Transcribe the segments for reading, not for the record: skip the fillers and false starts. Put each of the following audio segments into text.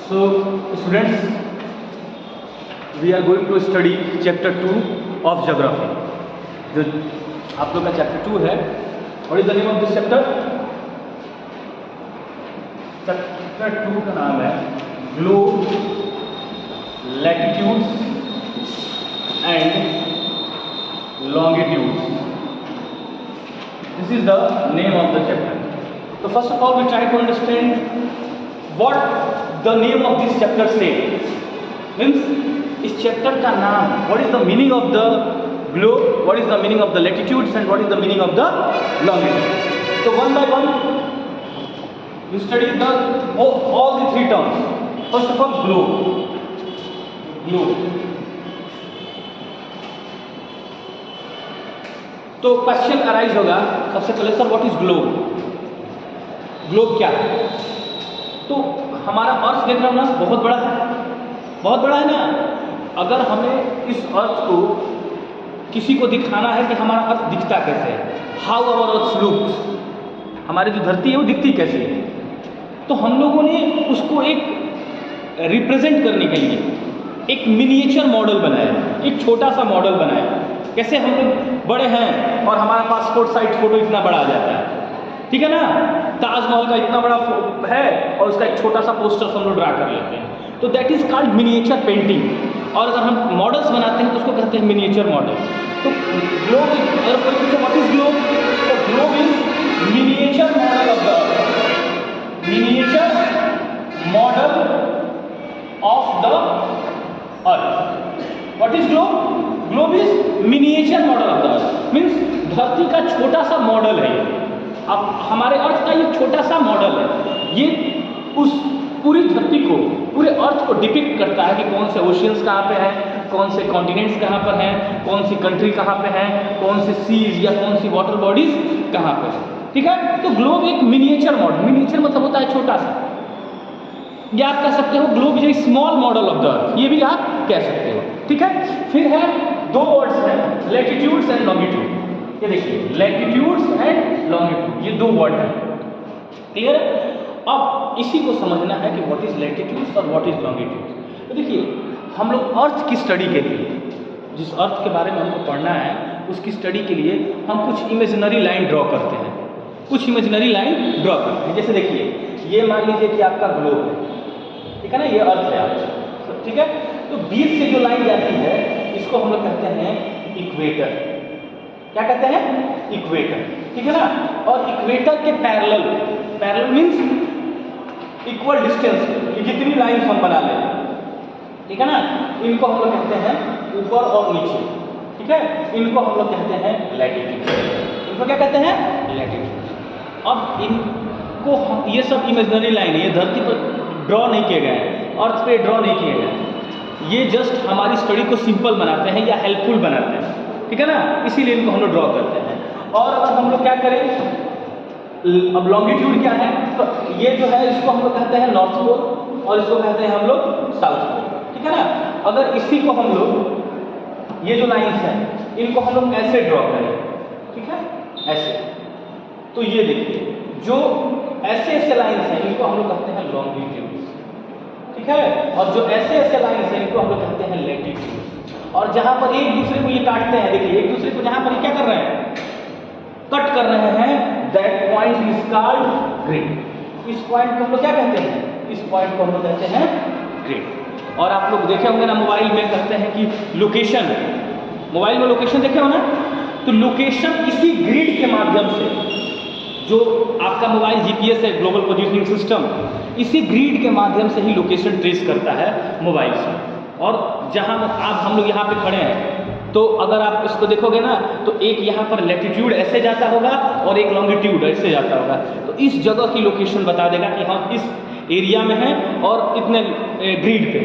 So, students, we are going to study chapter 2 of geography. जो आप लोग का chapter 2 है. What is the name of this chapter? Chapter 2 का नाम है Globe, Latitudes and Longitudes. This is the name of the chapter. So first of all, we try to understand what the name of this chapter says. Means इस chapter का नाम, what is the meaning of the globe, what is the meaning of the latitudes and what is the meaning of the longitude. So one by one you study all the three terms. First of all, globe. तो question arise होगा सबसे पहले, sir what is globe क्या है? तो हमारा अर्थ देख रहे हो ना, बहुत बड़ा है ना. अगर हमें इस अर्थ को किसी को दिखाना है कि हमारा अर्थ दिखता कैसे है, हाउ आवर अर्थ लुक्स, हमारी जो धरती है वो दिखती कैसे है, तो हम लोगों ने उसको एक रिप्रेजेंट करने के लिए एक मिनिएचर मॉडल बनाया, एक छोटा सा मॉडल बनाया. कैसे हम लोग बड़े हैं और हमारा पासपोर्ट साइज फोटो इतना बड़ा आ जाता है, ठीक है ना. ताजमहल का इतना बड़ा है और उसका एक छोटा सा पोस्टर हम लोग ड्रा कर लेते हैं, तो that is called miniature painting. और अगर हम मॉडल्स बनाते हैं तो उसको कहते हैं मिनिएचर मॉडल. तो ग्लोब, अगर कोई पूछे व्हाट इज ग्लोब, तो globe is miniature model of the of the earth. What is globe? Globe is miniature model of the earth. Means धरती का छोटा सा मॉडल है. अब हमारे अर्थ का ये छोटा सा मॉडल है, ये उस पूरी धरती को, पूरे अर्थ को डिपिक्ट करता है कि कौन से ओशियंस कहाँ पे हैं, कौन से कॉन्टिनेंट्स कहाँ पर हैं, कौन सी कंट्री कहाँ पे हैं, कौन से सीज या कौन सी वाटर बॉडीज कहाँ पे हैं. ठीक है. तो ग्लोब एक मिनिएचर मॉडल, मिनिएचर मतलब होता है छोटा सा. ये आप कह सकते हो globe is a small model of the अर्थ, ये भी आप कह सकते हो. ठीक है. फिर है दो वर्ड्स हैं, लैटिट्यूड्स एंड लॉन्गिट्यूड. ये देखिए, लैटिट्यूड्स एंड लॉन्गिट्यूड, ये दो वर्ड हैं. क्लियर? अब इसी को समझना है कि व्हाट इज लैटिट्यूड्स और व्हाट इज लॉन्गिट्यूड. तो देखिए, हम लोग अर्थ की स्टडी के लिए, जिस अर्थ के बारे में हमको पढ़ना है उसकी स्टडी के लिए हम कुछ इमेजिनरी लाइन ड्रॉ करते हैं, जैसे देखिए, ये मान लीजिए कि आपका ग्लोब है, ठीक है ना, ये अर्थ है आपका, ठीक है. तो बीच से जो लाइन जाती है इसको हम लोग कहते हैं इक्वेटर. क्या कहते हैं? इक्वेटर. ठीक है ना. और इक्वेटर के पैरेलल मीन्स इक्वल डिस्टेंस, ये जितनी लाइन हम बना लें, ठीक है ना, इनको हम लोग कहते हैं ऊपर और नीचे. ठीक है. इनको हम लोग कहते हैं लैटिट्यूड. इनको क्या कहते हैं? लैटिट्यूड. अब इनको ये सब इमेजिनरी लाइन है, ये धरती पर ड्रॉ नहीं किए गए हैं, अर्थ पे ड्रॉ नहीं किए गए हैं. ये जस्ट हमारी स्टडी को सिंपल बनाते हैं या हेल्पफुल बनाते हैं. ठीक है ना. इसीलिए इनको हम लोग ड्रॉ करते हैं. और अगर हम लोग क्या करें, अब लॉन्गिट्यूड क्या है, तो ये जो है इसको हम लोग कहते हैं नॉर्थ पोल और इसको कहते हैं हम लोग साउथ पोल. ठीक है ना. अगर इसी को हम लोग, ये जो लाइन्स हैं इनको हम लोग ऐसे ड्रॉ करें, ठीक है, ऐसे, तो ये देखिए, जो ऐसे लाइन्स हैं इनको हम लोग कहते हैं लॉन्गिट्यूड. ठीक है. और जो ऐसे लाइन्स हैं इनको हम लोग कहते हैं लैटिट्यूड. और जहां पर एक दूसरे को ये काटते हैं, देखिए, एक दूसरे को जहां पर क्या कर रहे हैं, कट कर रहे हैं, that point is called grid. इस पॉइंट को हम लोग क्या कहते हैं? इस पॉइंट को हम लोग कहते हैं ग्रिड. और आप लोग देखे होंगे ना, मोबाइल में कहते हैं कि लोकेशन, मोबाइल में लोकेशन देखे हो ना, तो लोकेशन इसी ग्रिड के माध्यम से, जो आपका मोबाइल जीपीएस है, ग्लोबल पोजीशनिंग सिस्टम, इसी ग्रिड के माध्यम से ही लोकेशन ट्रेस करता है मोबाइल से. और जहां आप हम लोग यहाँ पे खड़े हैं, तो अगर आप इसको देखोगे ना, तो एक यहाँ पर लैटिट्यूड ऐसे जाता होगा और एक लॉन्गिट्यूड ऐसे जाता होगा, तो इस जगह की लोकेशन बता देगा कि हम इस एरिया में हैं और इतने ग्रिड पे.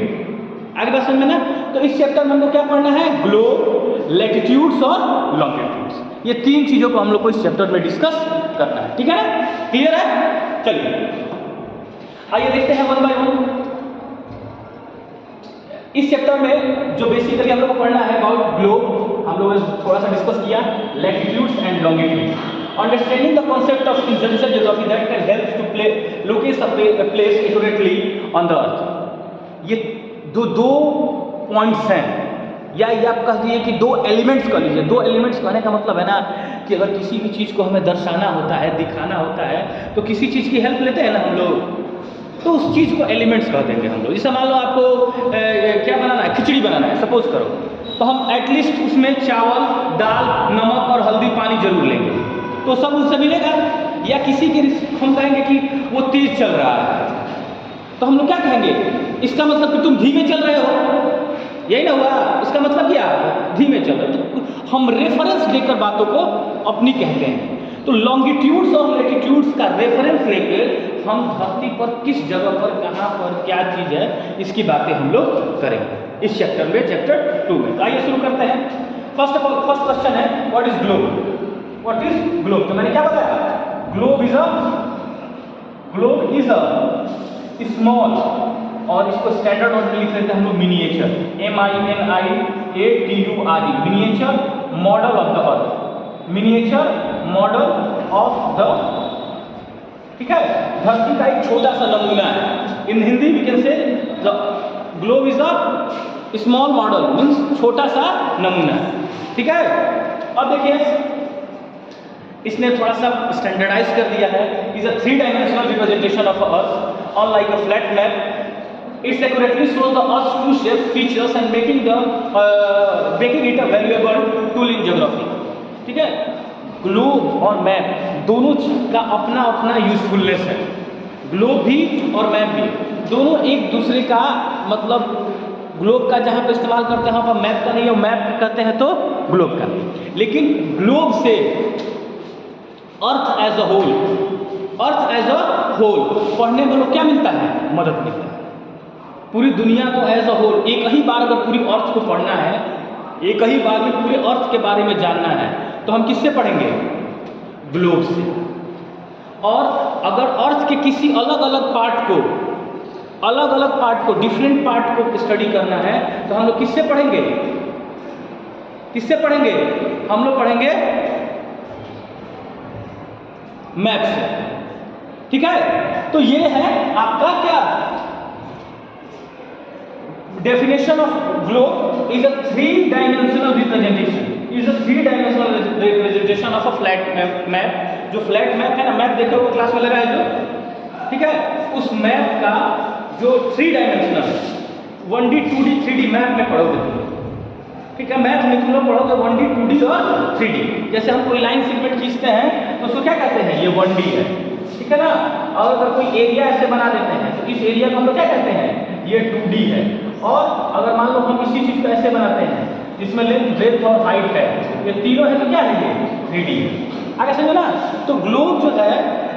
आगे बात समझ में ना. तो इस चैप्टर में हमको क्या पढ़ना है? ग्लोब, लैटिट्यूड्स और लॉन्गिट्यूड्स. ये तीन चीजों को हम लोग को इस चैप्टर में डिस्कस करना है. ठीक है ना. क्लियर है? चलिए आइए देखते हैं वन बाय वन. इस चैप्टर में जो बेसिकली हम लोग को पढ़ना है अबाउट ग्लोब, हम लोगों ने थोड़ा सा डिस्कस किया, latitudes and longitudes. Understanding the concept of geography that can help to locate a place accurately on the earth. ये दो पॉइंट्स हैं, या ये आप कह दीजिए कि 2 एलिमेंट्स कह लीजिए। 2 एलिमेंट्स कहने का मतलब है ना कि अगर किसी भी चीज़ को हमें दर्शाना होता है, दिखाना होता है, तो किसी चीज़ की हेल्प लेते हैं ना हम लोग, तो उस चीज़ को एलिमेंट्स कह देंगे हम लोग। जैसे मान लो आपको क्या बनाना है, खिचड़ी बनाना है सपोज करो, तो हम एटलीस्ट उसमें चावल, दाल, नमक और हल्दी, पानी जरूर लेंगे, तो सब उससे मिलेगा। या किसी के हम कहेंगे कि वो तेज चल रहा है, तो हम लोग क्या कहेंगे, इसका मतलब कि तुम धीमे चल रहे हो, यही ना हुआ, इसका मतलब क्या, धीमे चल रहे हो। तो हम रेफरेंस देकर बातों को अपनी कहते हैं। तो लॉन्गिट्यूड्स और लैटिट्यूड्स का रेफरेंस लेकर हम धरती पर किस जगह पर, कहाँ पर क्या चीज़ है, इसकी बातें हम लोग करेंगे इस चैप्टर में, चैप्टर 2 में। तो आइए शुरू करते हैं। फर्स्ट क्वेश्चन है what is globe. What is globe, तो मैंने क्या बताया, ग्लोब इज अ स्मॉल, और इसको स्टैंडर्ड वर्ड में लिख लेते हैं हम लोग miniature, MINIATURE, miniature model of the earth, miniature model of the, ठीक है, धरती का एक छोटा सा नमूना है। In Hindi we can say the globe is a small model, means छोटा सा नमूना, ठीक है। अब देखिए इसने थोड़ा सा स्टैंडर्डाइज कर दिया है। Is a 3 dimensional representation of earth unlike a flat map. It accurately shows the Earth's true shape, features and making it a valuable tool in geography. ठीक है, ग्लोब और मैप दोनों का अपना अपना यूजफुलनेस है। ग्लोब भी और मैप भी, दोनों एक दूसरे का मतलब, ग्लोब का जहाँ पे इस्तेमाल करते हैं वहाँ पर मैप का नहीं है, मैप करते हैं तो ग्लोब का नहीं। लेकिन ग्लोब से अर्थ एज अ होल पढ़ने में लोग क्या मिलता है, मदद मिलता है। पूरी दुनिया को एज अ होल, एक ही बार अगर पूरी अर्थ को पढ़ना है, एक ही बार में पूरे अर्थ के बारे में जानना है, तो हम किससे पढ़ेंगे, ग्लोब से। और अगर अर्थ के किसी अलग अलग पार्ट को डिफरेंट पार्ट को स्टडी करना है, तो हम लोग किससे पढ़ेंगे, हम लोग पढ़ेंगे मैप से, ठीक है। तो ये है आपका क्या definition of globe is a 3-dimensional representation of a flat map। जो फ्लैट मैप है ना, मैप देखो क्लास में लगा है जो, ठीक है, उस मैप का जो 3 डायमेंशनल है, 1D 2D 3D मैप में पढ़ोगे तुम, ठीक है। मैप में तुम लोग पढ़ोगे 1D 2D और 3D। जैसे हम कोई लाइन सेगमेंट खींचते हैं तो उसको क्या कहते हैं, ये 1D है, ठीक है ना। और अगर कोई एरिया ऐसे बना देते हैं तो इस एरिया को हम लोग क्या कहते हैं, ये 2D है। और अगर मान लो हम इसी चीज को ऐसे बनाते हैं जिसमें लेंथ, ब्रेथ और हाइट है, ये तीनों है, तो क्या है, ये 3D है। आगे समझो ना। तो ग्लोब जो है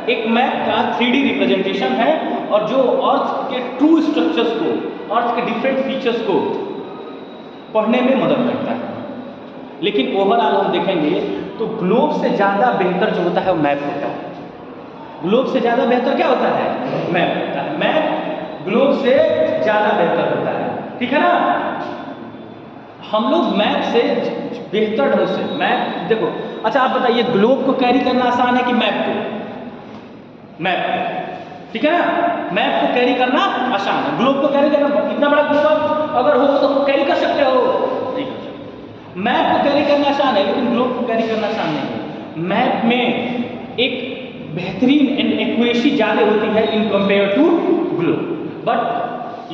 एक मैप का 3D रिप्रेजेंटेशन है, और जो अर्थ के ट्रू स्ट्रक्चर्स को, अर्थ के डिफरेंट फीचर्स को पढ़ने में मदद करता है। लेकिन ओवरऑल हम देखेंगे तो ग्लोब से ज़्यादा बेहतर जो होता है वो मैप होता है। ग्लोब से ज़्यादा बेहतर क्या होता है, मैप होता है। मैप ग्लोब से ज़्यादा बेहतर होता है, ठीक है ना। हम लोग मैप से बेहतर ढंग से, मैप देखो, अच्छा आप बताइए, ग्लोब को कैरी करना आसान है कि मैप को, ठीक है ना। मैप को कैरी करना आसान है, ग्लोब को कैरी करना, इतना बड़ा ग्लोब अगर हो तो कैरी कर सकते हो, नहीं कर सकते। मैप को कैरी करना आसान है, लेकिन ग्लोब को कैरी करना आसान नहीं है। मैप में एक बेहतरीन एंड एक्यूरेसी ज़्यादा होती है in compare to globe, but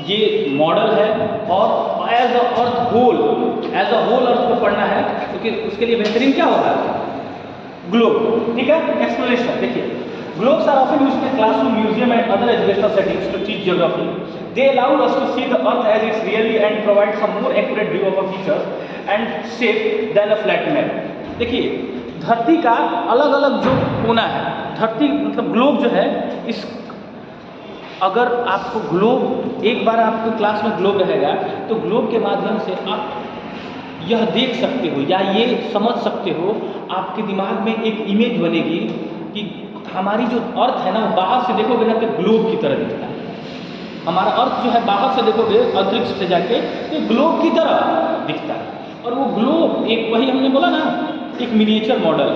ये मॉडल है, और एज अ होल अर्थ को पढ़ना है, क्योंकि उसके लिए बेहतरीन क्या होगा, ग्लोब, ठीक है। एक्सप्लेनेशन देखिए, globes are often used in classroom, museum and other educational settings to teach geography. They allow us to see the earth as it's really and provide some more accurate view of a features and shape than a flat map. देखिए, धरती का अलग अलग जो कोना है, धरती मतलब ग्लोब जो है, इस अगर आपको ग्लोब, एक बार आपको क्लास में ग्लोब रहेगा तो ग्लोब के माध्यम से आप यह देख सकते हो या ये समझ सकते हो, आपके दिमाग में एक इमेज बनेगी कि हमारी जो अर्थ है ना, वो बाहर से देखोगे ना तो ग्लोब की तरह दिखता है। हमारा अर्थ जो है बाहर से देखोगे अंतरिक्ष से जाके तो ग्लोब की तरह दिखता है। और वो ग्लोब एक, वही हमने बोला ना, एक मिनिएचर मॉडल,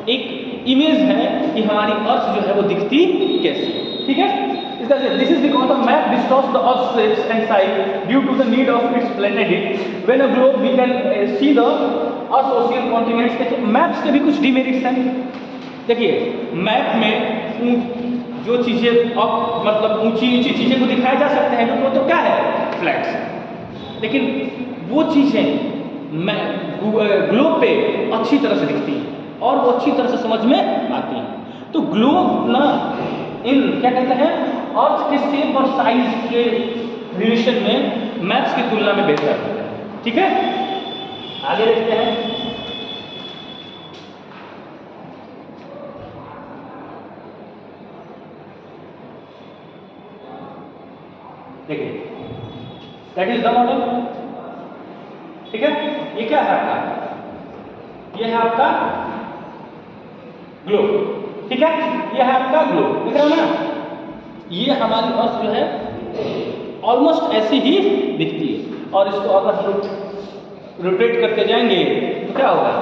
एक इमेज है कि हमारी अर्थ जो है वो दिखती कैसी है, ठीक है। इसका this is because the map distorts the earth shapes and size due to the need of its planet when a globe we can see the earth ocean continents. देखिए मैप्स के भी कुछ डिमेरिट्स हैं। देखिए मैप में जो चीज़ें अब मतलब ऊंची ऊंची चीज़ें को दिखाया जा सकते हैं वो तो क्या है फ्लैट्स, लेकिन वो चीज़ें ग्लोब पे अच्छी तरह से दिखती हैं और वो अच्छी तरह से समझ में आती हैं। तो ग्लोब ना इन क्या कहते हैं अर्थ के शेप और साइज के रिलेशन में मैप्स की तुलना में बेहतर होता है। ठीक है, आगे देखते हैं। देखिए दैट इज द मॉडल। ठीक है, ये क्या है आपका, ये है आपका ग्लोब। ठीक है, ये है आपका ग्लोब, दिख रहा है ना। ये हमारी अर्थ जो है ऑलमोस्ट ऐसी ही दिखती है और इसको अगर हम लोग रोटेट करके जाएंगे तो क्या होगा,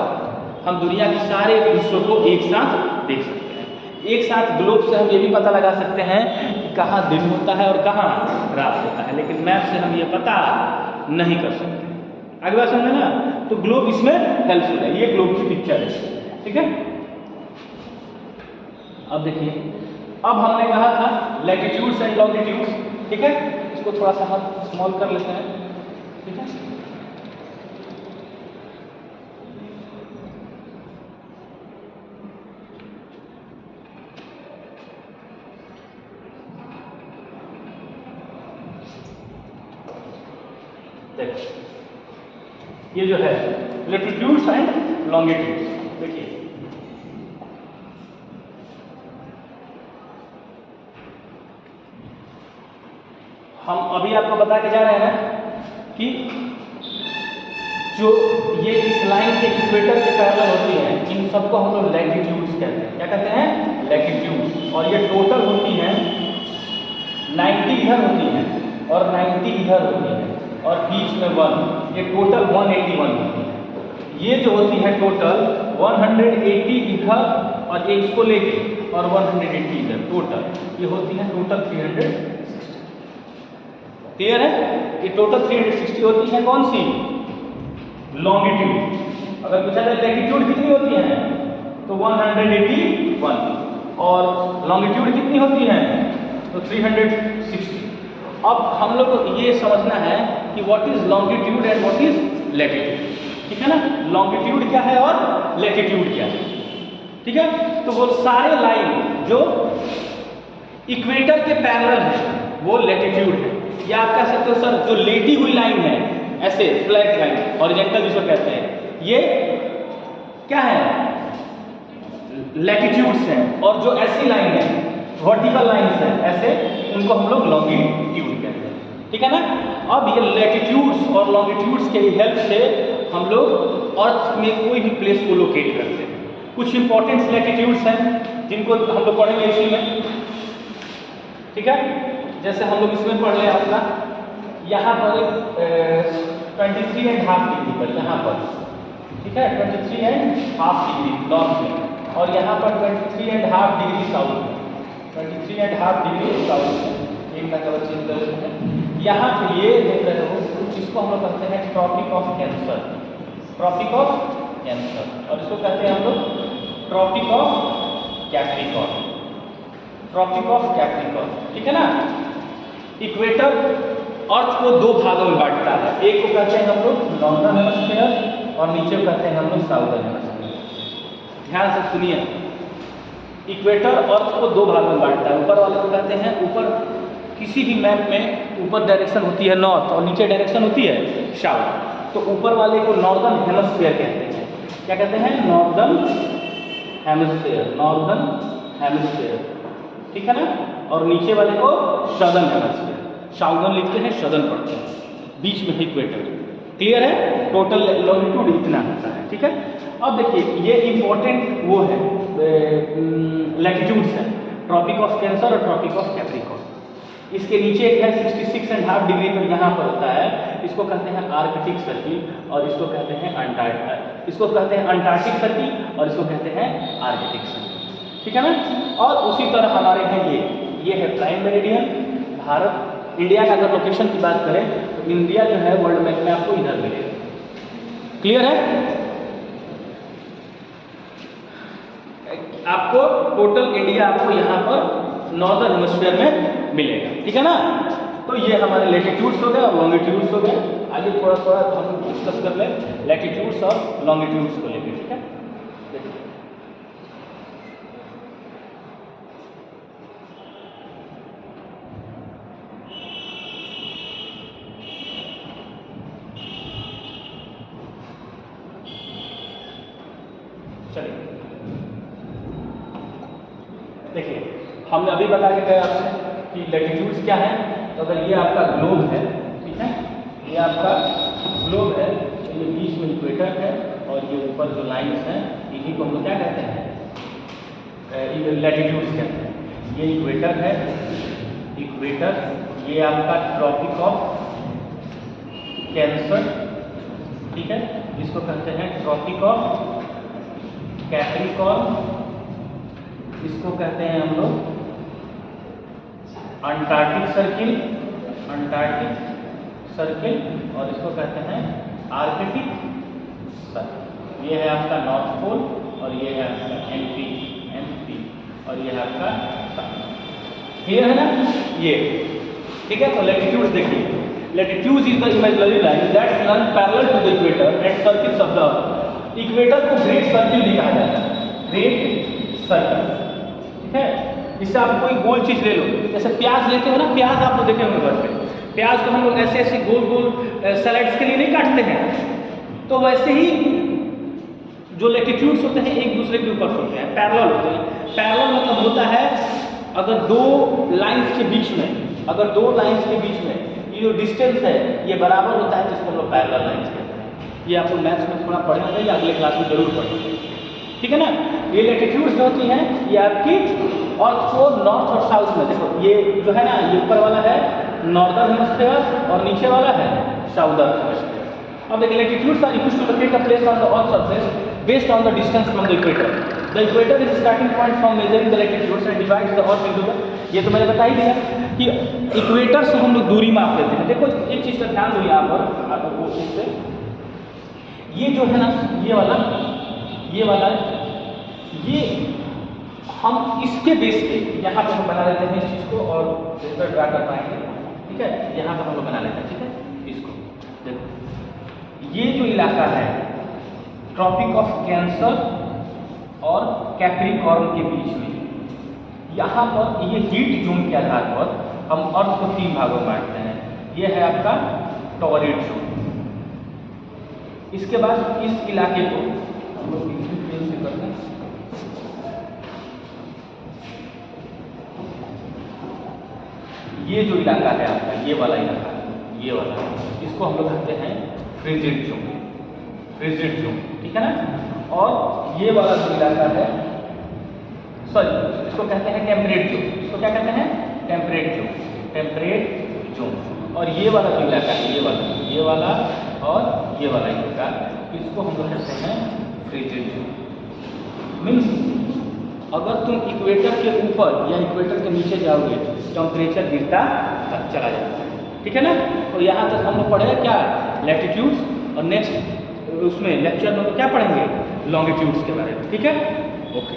हम दुनिया के सारे विश्व को एक साथ देख सकते हैं। एक साथ ग्लोब से हम ये भी पता लगा सकते हैं कि कहाँ दिन होता है और कहाँ रात होता है, लेकिन मैप से हम ये पता नहीं कर सकते। आगे बात समझे ना, तो ग्लोब इसमें हेल्पफुल है। ये ग्लोब की पिक्चर है। ठीक है, अब देखिए, अब हमने कहा था लैटिट्यूड्स एंड लॉन्गिट्यूड्स। ठीक है, इसको थोड़ा सा हम स्मॉल कर लेते हैं। ठीक है, देखिए ये जो है लैटिट्यूड्स एंड लॉन्गिट्यूड्स। देखिए हम अभी आपको बता के जा रहे हैं ना कि जो ये इस लाइन के इक्वेटर के पैरेलल होती हैं, इन सबको हम लोग लैटिट्यूड्स कहते हैं। क्या कहते हैं, लैटिट्यूड्स। और ये टोटल होती हैं 90 इधर होती हैं और 90 इधर होती हैं और बीच में 1, ये टोटल 181 होती है। ये जो होती है टोटल 180 इधर और एक इसको लेके और 180 इधर, टोटल ये होती है टोटल 360। क्लियर है, ये टोटल 360 होती है कौन सी, लॉन्गिट्यूड। अगर पूछा जाए लैटिट्यूड कितनी होती है तो 181 और लॉन्गिट्यूड कितनी होती है तो 360। अब हम लोग को ये समझना है कि what is longitude and what is latitude. ठीक है ना, लॉन्गिट्यूड क्या है और लैटिट्यूड क्या है। ठीक है, तो वो सारे लाइन जो इक्वेटर के पैरेलल है वो लैटिट्यूड है। या आप कह सकते हो सर जो लेटी हुई लाइन है ऐसे फ्लैट लाइन हॉरिजॉन्टल जिसको कहते हैं, ये क्या है, लैटिट्यूड्स हैं। और जो ऐसी लाइन है वर्टिकल लाइंस है ऐसे, उनको हम लोग लॉन्गिट्यूड कहते हैं। ठीक है ना, अब ये लैटिट्यूड्स और लॉन्गिट्यूड्स के हेल्प से हम लोग अर्थ में कोई भी प्लेस को लोकेट करते हैं। कुछ इंपॉर्टेंट लैटिट्यूड्स हैं जिनको हम लोग पढ़ेंगे इसी में। ठीक है, जैसे हम लोग इसमें पढ़ लें अपना, यहाँ पर 23.5 डिग्री पर, यहाँ पर ठीक है 23.5 डिग्री नॉर्थ में, और यहाँ पर 23.5 डिग्री साउथ में, 23.5 डिग्री साउथ में। एक का कवर चेंज कर लेते हैं। यहाँ पे ये देख रहे हो, इसको हम लोग कहते हैं Tropic of Cancer, Tropic of Cancer, और इसको कहते हैं हम लोग Tropic of Capricorn, Tropic of Capricorn. ठीक है ना, इक्वेटर अर्थ को दो भागों में बांटता है। एक को कहते हैं हम लोग नॉर्दर्न हेमिस्फीयर और नीचे को कहते हैं हम लोग साउदर्न हेमिस्फीयर। ध्यान से सुनिए, इक्वेटर अर्थ को दो भागों में बांटता है। ऊपर वाले को कहते हैं, ऊपर किसी भी मैप में ऊपर डायरेक्शन होती है नॉर्थ और नीचे डायरेक्शन होती है साउथ, तो ऊपर वाले को नॉर्दर्न हेमिस्फीयर कहते हैं। क्या कहते हैं, नॉर्दर्न हेमिस्फीयर, नॉर्दर्न हेमिस्फीयर। ठीक है ना, और नीचे वाले को सदर्न हेमिस्फीयर, साउदर्न लिखते हैं सदर्न पढ़ते हैं, बीच में इक्वेटर। क्लियर है, टोटल लॉन्गिट्यूड इतना होता है। ठीक है, अब देखिए ये इंपॉर्टेंट वो है लैटिट्यूड्स है, ट्रॉपिक ऑफ कैंसर और ट्रॉपिक ऑफ कैप्रिकॉर्न। इसके नीचे एक है 66.5 डिग्री पर यहाँ पर होता है, इसको कहते हैं आर्कटिक सर्किल और इसको कहते हैं इसको कहते हैं अंटार्कटिक सर्किल और इसको कहते हैं आर्कटिक सर्किल। ठीक है ना, और उसी तरह हमारे हैं ये है प्राइम मेरिडियन। भारत इंडिया का अगर लोकेशन की बात करें तो इंडिया जो है वर्ल्ड मैप में आपको इधर मिलेगा। क्लियर है? आपको टोटल इंडिया आपको यहाँ पर नॉर्दर्न हेमिस्फीयर में मिलेगा, ठीक है ना। तो ये हमारे लैटिट्यूड्स हो गए और लॉन्गिट्यूड्स हो गए। आगे थोड़ा थोड़ा हम डिस्कस कर लें लैटिट्यूड्स और लॉन्गिट्यूड्स को लेकर, ठीक है। चलिए देखिए, हमने अभी बता के गए आपसे कि लैटिट्यूड्स क्या है। तो अगर ये आपका ग्लोब है, ठीक है, ये आपका ग्लोब है, तो ये बीच में इक्वेटर है और ये ऊपर जो लाइन्स हैं इन्हीं को हम लोग क्या कहते हैं, लैटिट्यूड्स कहते हैं। ये इक्वेटर है, इक्वेटर, ये आपका ट्रॉपिक ऑफ कैंसर, ठीक है, इसको कहते हैं ट्रॉपिक ऑफ कैप्रिकॉर्न, इसको कहते हैं हम लोग अंटार्कटिक सर्किल, अंटार्कटिक सर्किल, और इसको कहते हैं आर्कटिक सर्किल। ये है आपका नॉर्थ पोल और ये है आपका एमपी, और ये है आपका साउथ। क्लियर है ना ये, ठीक है। तो लैटिट्यूड्स देखिए, latitude is the imaginary line that's run parallel to the equator and circles of the equator को ग्रेट सर्किल भी कहा जाता है, ग्रेट सर्किल, ठीक है। इससे आप कोई गोल चीज ले लो, जैसे प्याज लेते हो ना, प्याज आप लोग देखे होंगे घर पे, प्याज को हम लोग ऐसे ऐसे गोल गोल सैलेड्स के लिए नहीं काटते हैं। तो वैसे ही जो लैटिट्यूड्स होते हैं एक दूसरे के ऊपर होते हैं, पैरेलल होते हैं। पैरेलल मतलब होता है अगर दो लाइंस के बीच में, अगर दो लाइंस के बीच में ये जो डिस्टेंस है ये बराबर होता है, जिसको हम लोग पैरेलल लाइंस कहते हैं। ये आपको मैथ्स में थोड़ा पढ़ना चाहिए, अगले क्लास में जरूर पढ़ेंगे, ठीक है ना। ये लैटिट्यूड्स जो होती हैं ये आपकी अर्थ को नॉर्थ और साउथ में, देखो ये जो है ना, ये ऊपर वाला है नॉर्दर्न हेमिस्फीयर और नीचे वाला है साउदर्न हेमिस्फीयर। अब देखिए latitudes are used to locate a place on the earth surface based on the distance from the equator. The equator is the starting point from measuring the latitudes and divides the earth into the, ये तो मैंने बता ही दिया कि equator से हम लोग दूरी माप लेते हैं। देखो एक चीज़ का ध्यान दो यहाँ पर आपको, इससे ये जो है ना, ये वाला ये हम इसके बेस पे यहाँ पर हम बना लेते हैं इस चीज़ को और बेहतर ड्रा कर पाएंगे, ठीक है। यहाँ पर हम लोग बना लेते हैं, ठीक है। इसको देखो, ये जो इलाका है ट्रॉपिक ऑफ कैंसर और कैप्रिकॉर्न के बीच में, यहाँ पर ये हीट जोन के आधार पर हम अर्थ को 3 भागों में बांटते हैं। ये है आपका टॉरेट जोन। इसके बाद इस इलाके को हम लोग पेन से करते हैं, ये जो इलाका है आपका, ये वाला इलाका, ये वाला, इसको हम लोग कहते हैं फ्रिजिड जोन, फ्रिजिड जोन, ठीक है ना। और ये वाला जो इलाका है, सॉरी, इसको कहते हैं टेम्परेट जोन। इसको क्या कहते हैं? Temperate zone, temperate zone. और ये वाला जो इलाका है, ये वाला और ये वाला इलाका, इसको हम लोग कहते हैं फ्रिजिड जोन। मीन्स अगर तुम इक्वेटर के ऊपर या इक्वेटर के नीचे जाओगे टेम्परेचर गिरता चला जाता है, ठीक है ना। तो यहाँ तक हम लोग पढ़ेगा क्या, लैटिट्यूड्स, और नेक्स्ट उसमें लेक्चर में क्या पढ़ेंगे, लॉन्गिट्यूड्स के बारे में, ठीक है। ओके।